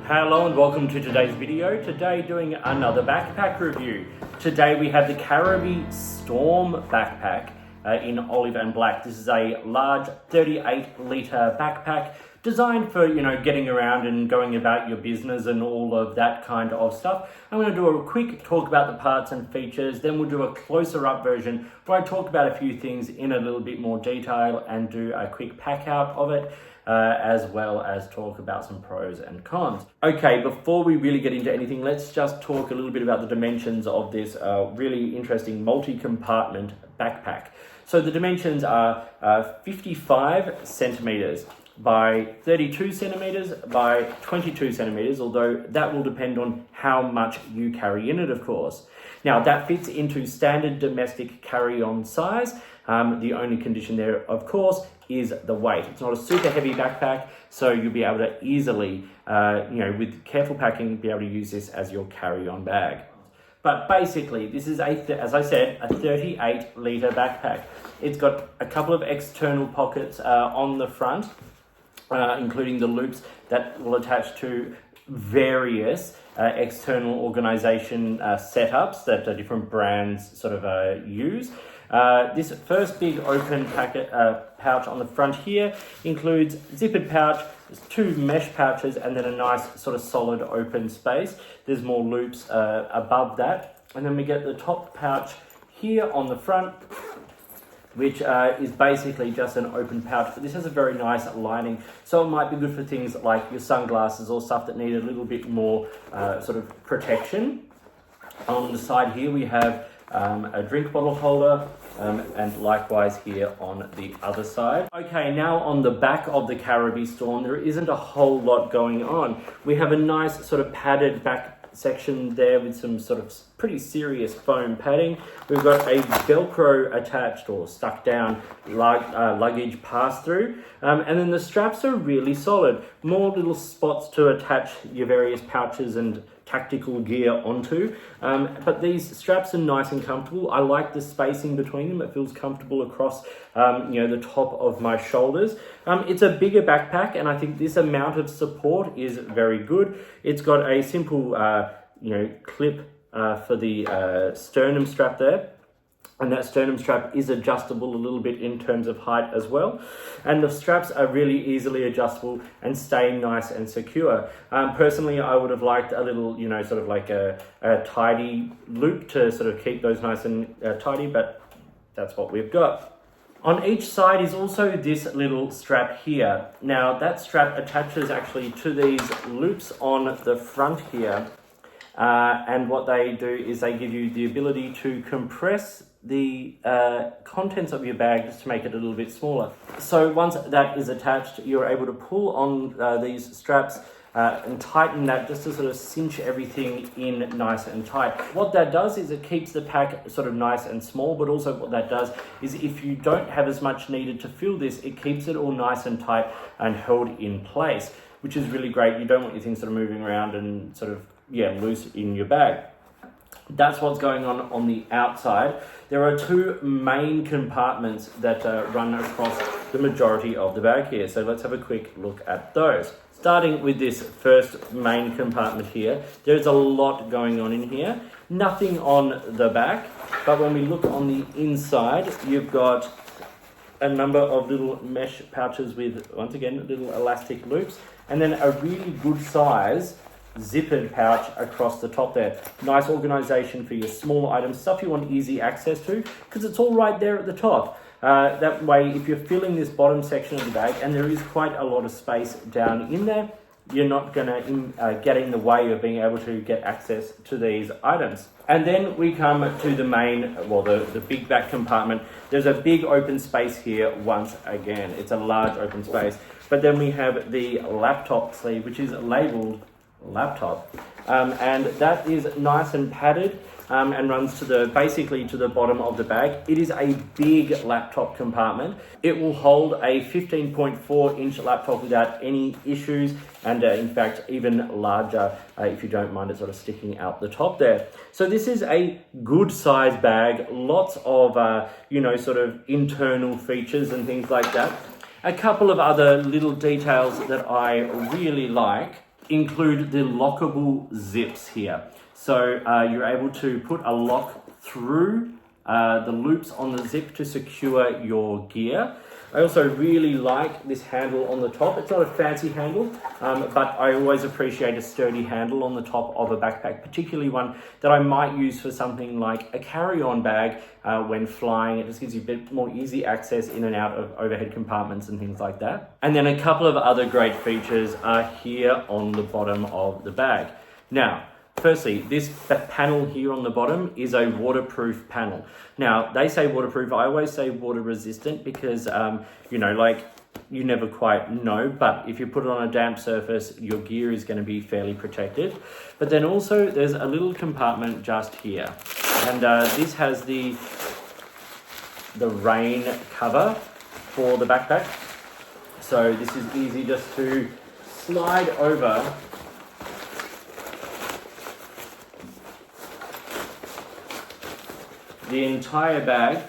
Hello and welcome to today's video. Today doing another backpack review. Today we have the Caribee Storm backpack in olive and black. This is a large 38-litre backpack designed for, getting around and going about your business and all of that kind of stuff. I'm going to do a quick talk about the parts and features, then we'll do a closer up version where I talk about a few things in a little bit more detail and do a quick pack out of it. As well as talk about some pros and cons. Okay, before we really get into anything, let's just talk a little bit about the dimensions of this really interesting multi-compartment backpack. So the dimensions are 55 centimeters by 32 centimeters by 22 centimeters, although that will depend on how much you carry in it, of course. Now that fits into standard domestic carry-on size. The only condition there, of course, is the weight. It's not a super heavy backpack, so you'll be able to easily, with careful packing, be able to use this as your carry-on bag. But basically, this is, as I said, a 38-litre backpack. It's got a couple of external pockets on the front, including the loops that will attach to various external organization setups that different brands sort of use. This first big open pouch on the front here includes zippered pouch, two mesh pouches, and then a nice sort of solid open space. There's more loops above that. And then we get the top pouch here on the front, which is basically just an open pouch, but this has a very nice lining, so it might be good for things like your sunglasses or stuff that need a little bit more sort of protection. On the side here we have a drink bottle holder, and likewise here on the other side. Okay, now on the back of the Caribee Storm, there isn't a whole lot going on. We have a nice sort of padded back section there with some sort of pretty serious foam padding. We've got a Velcro attached or stuck down luggage pass-through, and then the straps are really solid. More little spots to attach your various pouches and tactical gear onto, but these straps are nice and comfortable. I like the spacing between them. It feels comfortable across the top of my shoulders. It's a bigger backpack, and I think this amount of support is very good. It's got a simple clip for the sternum strap there, and that sternum strap is adjustable a little bit in terms of height as well. And the straps are really easily adjustable and stay nice and secure. Personally, I would have liked a little, sort of like a tidy loop to sort of keep those nice and tidy, but that's what we've got. On each side is also this little strap here. Now that strap attaches actually to these loops on the front here. And what they do is they give you the ability to compress the contents of your bag just to make it a little bit smaller. So once that is attached, you're able to pull on these straps and tighten that just to sort of cinch everything in nice and tight. What that does is it keeps the pack sort of nice and small, but also what that does is if you don't have as much needed to fill this, it keeps it all nice and tight and held in place, which is really great. You don't want your things sort of moving around and sort of loose in your bag. That's what's going on the outside. There are two main compartments that run across the majority of the bag here. So let's have a quick look at those. Starting with this first main compartment here, there's a lot going on in here. Nothing on the back, but when we look on the inside, you've got a number of little mesh pouches with, once again, little elastic loops, and then a really good size zippered pouch across the top there. Nice organization for your small items, stuff you want easy access to, because it's all right there at the top. That way, if you're filling this bottom section of the bag, and there is quite a lot of space down in there, you're not going to get in the way of being able to get access to these items. And then we come to the main, the big back compartment. There's a big open space here once again. It's a large open space. But then we have the laptop sleeve, which is labeled laptop, and that is nice and padded and runs to basically to the bottom of the bag. It is a big laptop compartment. It will hold a 15.4-inch laptop without any issues, and in fact even larger if you don't mind it sort of sticking out the top there. So this is a good size bag, lots of sort of internal features and things like that. A couple of other little details that I really like include the lockable zips here. So you're able to put a lock through the loops on the zip to secure your gear. I also really like this handle on the top. It's not a fancy handle, but I always appreciate a sturdy handle on the top of a backpack, particularly one that I might use for something like a carry-on bag when flying. It just gives you a bit more easy access in and out of overhead compartments and things like that. And then a couple of other great features are here on the bottom of the bag. Now, firstly, this panel here on the bottom is a waterproof panel. Now, they say waterproof. I always say water resistant because, you know, like you never quite know, but if you put it on a damp surface, your gear is going to be fairly protected. But then also there's a little compartment just here. And this has the rain cover for the backpack. So this is easy just to slide over the entire bag,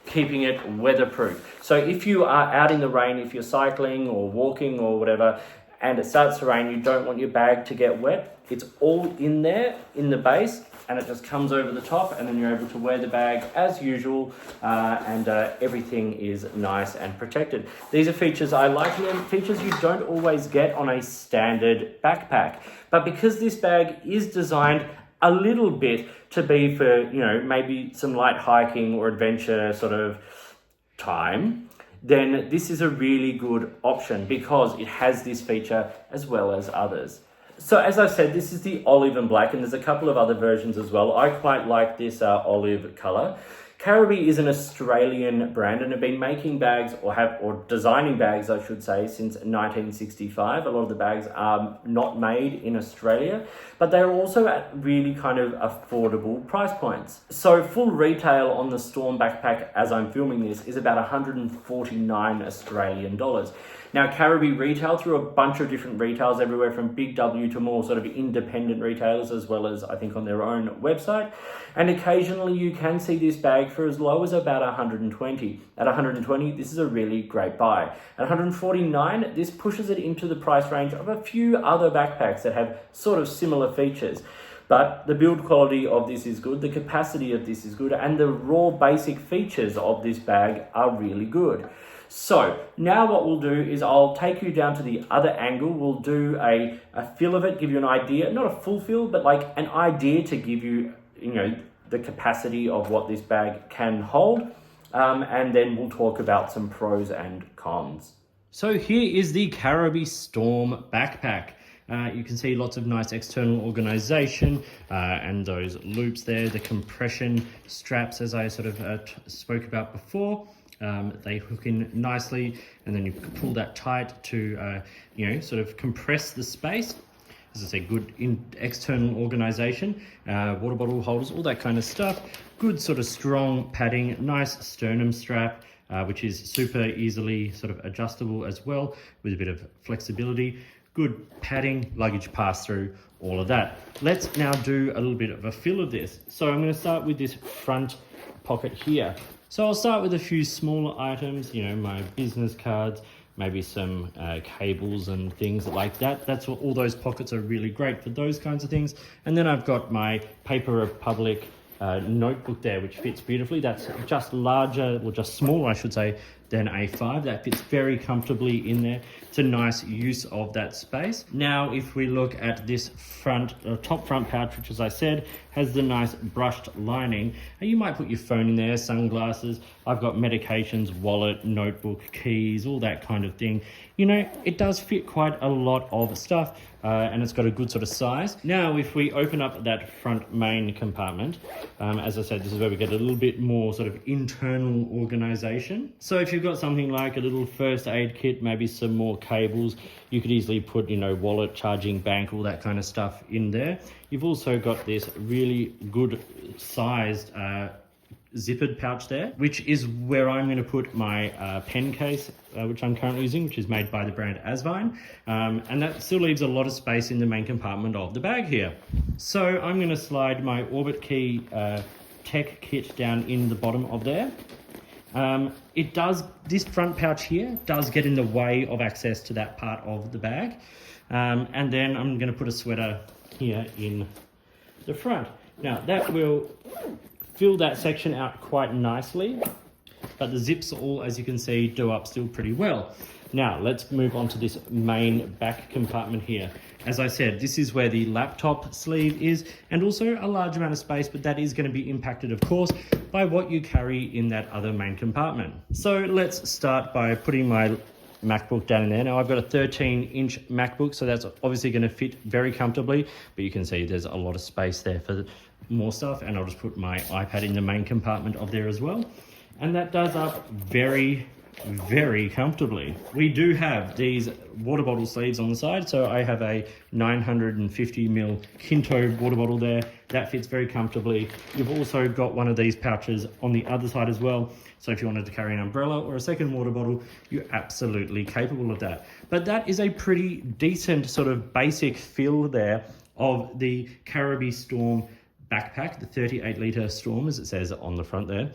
keeping it weatherproof. So if you are out in the rain, if you're cycling or walking or whatever, and it starts to rain, you don't want your bag to get wet, it's all in there, in the base, and it just comes over the top, and then you're able to wear the bag as usual, and everything is nice and protected. These are features I like, and features you don't always get on a standard backpack. But because this bag is designed a little bit to be for, you know, maybe some light hiking or adventure sort of time, then this is a really good option because it has this feature as well as others. So as I said, this is the olive and black, and there's a couple of other versions as well. I quite like this olive color. Caribee is an Australian brand and have been making bags or designing bags, I should say, since 1965. A lot of the bags are not made in Australia, but they're also at really kind of affordable price points. So full retail on the Storm backpack, as I'm filming this, is about 149 Australian dollars. Now, Caribee retail through a bunch of different retailers everywhere from Big W to more sort of independent retailers, as well as I think on their own website. And occasionally you can see this bag for as low as about 120. At 120, this is a really great buy. At 149, this pushes it into the price range of a few other backpacks that have sort of similar features. But the build quality of this is good, the capacity of this is good, and the raw basic features of this bag are really good. So now what we'll do is I'll take you down to the other angle. We'll do a feel of it, give you an idea, not a full feel, but like an idea to give you, you know, the capacity of what this bag can hold. And then we'll talk about some pros and cons. So here is the Caribee Storm backpack. You can see lots of nice external organization and those loops there, the compression straps, as I sort of spoke about before. They hook in nicely, and then you pull that tight to, you know, sort of compress the space. As I say, good external organization, water bottle holders, all that kind of stuff. Good sort of strong padding, nice sternum strap, which is super easily sort of adjustable as well with a bit of flexibility. Good padding, luggage pass-through, all of that. Let's now do a little bit of a feel of this. So I'm going to start with this front pocket here. So I'll start with a few smaller items, you know, my business cards, maybe some cables and things like that. That's what all those pockets are really great for, those kinds of things. And then I've got my Paper Republic notebook there, which fits beautifully. That's just larger, or just smaller, I should say, than A5. That fits very comfortably in there. It's a nice use of that space. Now, if we look at this top front pouch, which, as I said, has the nice brushed lining, and you might put your phone in there, sunglasses. I've got medications, wallet, notebook, keys, all that kind of thing. You know, it does fit quite a lot of stuff, and it's got a good sort of size. Now, if we open up that front main compartment, as I said, this is where we get a little bit more sort of internal organization. So if you've got something like a little first aid kit, maybe some more cables, you could easily put, you know, wallet, charging bank, all that kind of stuff in there. You've also got this really good sized zippered pouch there, which is where I'm going to put my pen case, which I'm currently using, which is made by the brand Asvine, and that still leaves a lot of space in the main compartment of the bag here. So I'm going to slide my Orbit Key tech kit down in the bottom of there. This front pouch here does get in the way of access to that part of the bag. And then I'm going to put a sweater here in the front. Now that will fill that section out quite nicely, but the zips all, as you can see, do up still pretty well. Now let's move on to this main back compartment here. As I said, this is where the laptop sleeve is, and also a large amount of space, but that is going to be impacted, of course, by what you carry in that other main compartment. So let's start by putting my MacBook down in there. Now I've got a 13-inch MacBook, so that's obviously going to fit very comfortably, but you can see there's a lot of space there for more stuff, and I'll just put my iPad in the main compartment of there as well. And that does up very comfortably. We do have these water bottle sleeves on the side, so I have a 950ml Kinto water bottle there. That fits very comfortably. You've also got one of these pouches on the other side as well, so if you wanted to carry an umbrella or a second water bottle, you're absolutely capable of that. But that is a pretty decent sort of basic feel there of the Caribee Storm backpack, the 38-litre Storm, as it says on the front there.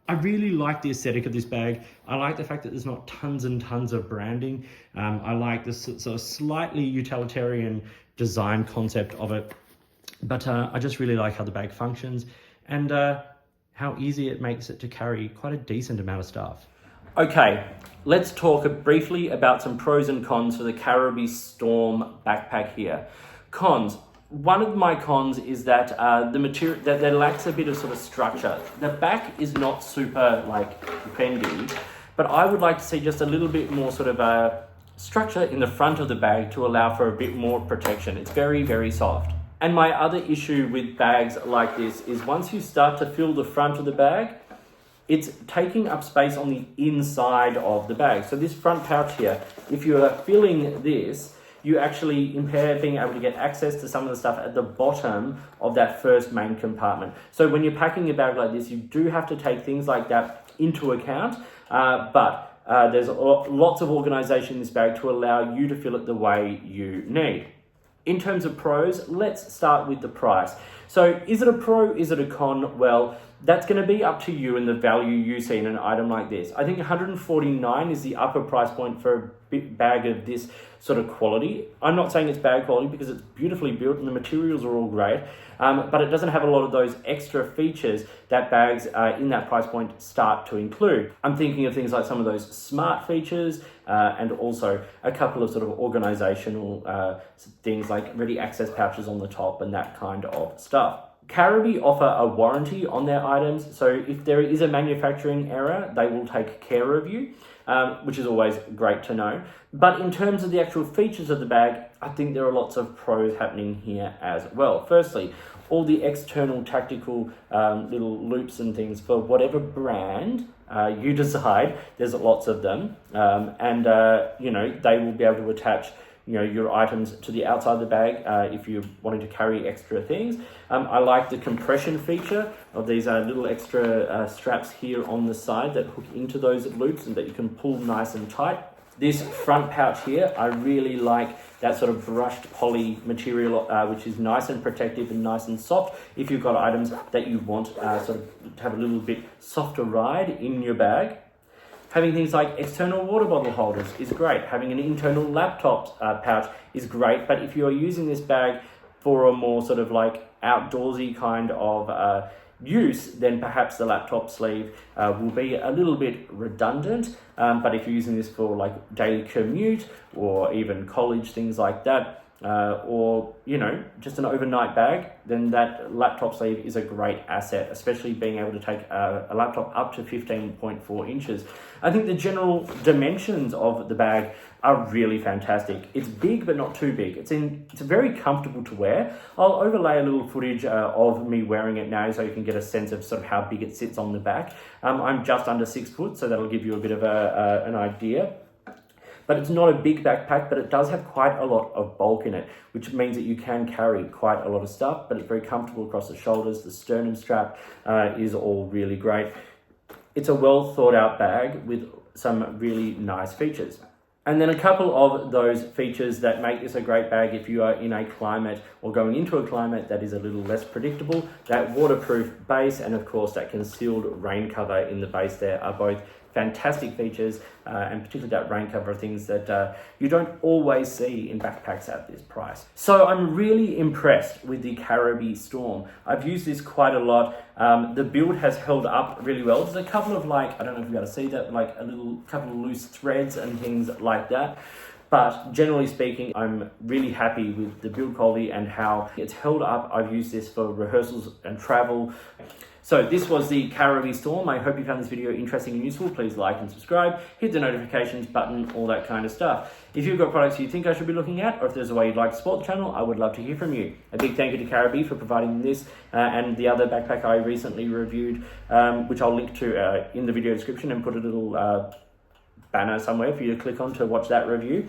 I really like the aesthetic of this bag. I like the fact that there's not tons and tons of branding. I like this sort of slightly utilitarian design concept of it. But I just really like how the bag functions and how easy it makes it to carry quite a decent amount of stuff. Okay, let's talk briefly about some pros and cons for the Caribee Storm backpack here. Cons. One of my cons is that the material that lacks a bit of sort of structure. The back is not super like bendy, but I would like to see just a little bit more sort of structure in the front of the bag to allow for a bit more protection. It's very soft. And my other issue with bags like this is once you start to fill the front of the bag, it's taking up space on the inside of the bag. So this front pouch here, if you are filling this, you actually impair being able to get access to some of the stuff at the bottom of that first main compartment. So when you're packing a bag like this, you do have to take things like that into account, but there's lots of organization in this bag to allow you to fill it the way you need. In terms of pros, let's start with the price. So is it a pro, is it a con? Well, that's going to be up to you and the value you see in an item like this. I think $149 is the upper price point for a bag of this sort of quality. I'm not saying it's bad quality because it's beautifully built and the materials are all great, but it doesn't have a lot of those extra features that bags in that price point start to include. I'm thinking of things like some of those smart features and also a couple of sort of organizational things like ready access pouches on the top and that kind of stuff. Caribee offer a warranty on their items, so if there is a manufacturing error, they will take care of you, which is always great to know. But in terms of the actual features of the bag, I think there are lots of pros happening here as well. Firstly, all the external tactical little loops and things for whatever brand you decide, there's lots of them, and they will be able to attach your items to the outside of the bag if you're wanting to carry extra things. I like the compression feature of these little extra straps here on the side that hook into those loops and that you can pull nice and tight. This front pouch here, I really like that sort of brushed poly material, which is nice and protective and nice and soft if you've got items that you want sort of to have a little bit softer ride in your bag. Having things like external water bottle holders is great. Having an internal laptop pouch is great. But if you're using this bag for a more sort of like outdoorsy kind of use, then perhaps the laptop sleeve will be a little bit redundant. But if you're using this for like daily commute or even college, things like that, or just an overnight bag, then that laptop sleeve is a great asset, especially being able to take a laptop up to 15.4 inches. I think the general dimensions of the bag are really fantastic. It's big but not too big. It's very comfortable to wear. I'll overlay a little footage of me wearing it now so you can get a sense of sort of how big it sits on the back. I'm just under 6 foot, so that'll give you a bit of an idea. But it's not a big backpack, but it does have quite a lot of bulk in it, which means that you can carry quite a lot of stuff, but it's very comfortable across the shoulders. The sternum strap is all really great. It's a well thought out bag with some really nice features. And then a couple of those features that make this a great bag if you are in a climate or going into a climate that is a little less predictable. That waterproof base and of course that concealed rain cover in the base there are both fantastic features, and particularly that rain cover are things that you don't always see in backpacks at this price. So I'm really impressed with the Caribee Storm. I've used this quite a lot. The build has held up really well. There's a couple of I don't know if you're able to see that, like a little couple of loose threads and things like that. But generally speaking, I'm really happy with the build quality and how it's held up. I've used this for rehearsals and travel. So this was the Caribee Storm. I hope you found this video interesting and useful. Please like and subscribe, hit the notifications button, all that kind of stuff. If you've got products you think I should be looking at, or if there's a way you'd like to support the channel, I would love to hear from you. A big thank you to Caribee for providing this and the other backpack I recently reviewed, which I'll link to in the video description and put a little banner somewhere for you to click on to watch that review.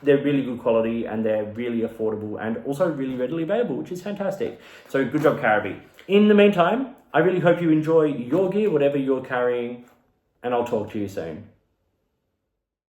They're really good quality and they're really affordable and also really readily available, which is fantastic. So good job, Caribee. In the meantime, I really hope you enjoy your gear, whatever you're carrying, and I'll talk to you soon.